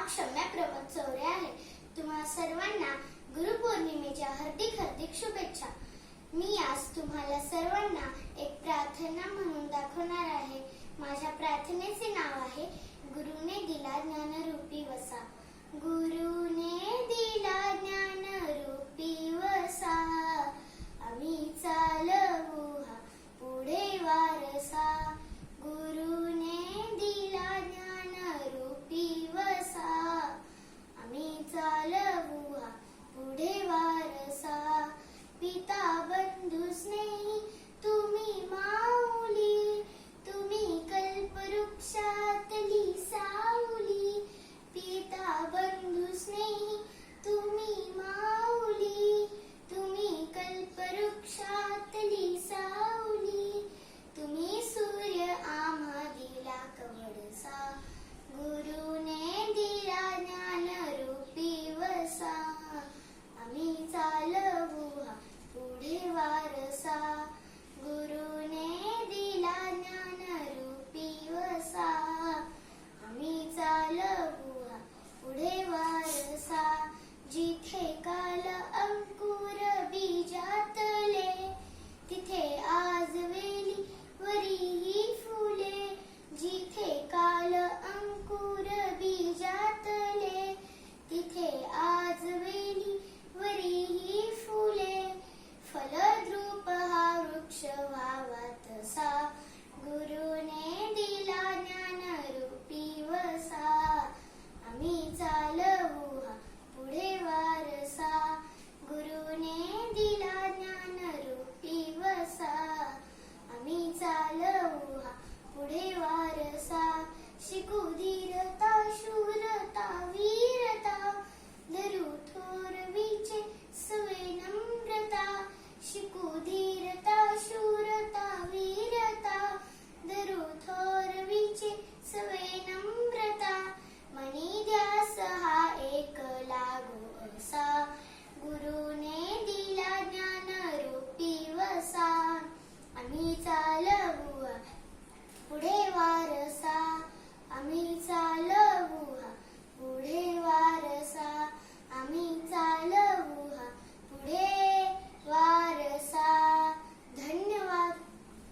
नाव क्षम्या प्रमोद चौरे आहे. तुम्हा सर्वांना गुरुपौर्णिमेच्या हार्दिक शुभेच्छा. मी आज तुम्हाला सर्वांना एक प्रार्थना म्हणून दाखवणार आहे. माझ्या प्रार्थनेचे नाव आहे गुरुने दिला ज्ञानरूपी वसा. गुरुने दिला ज्ञानरूपी वसा, आम्ही चालवू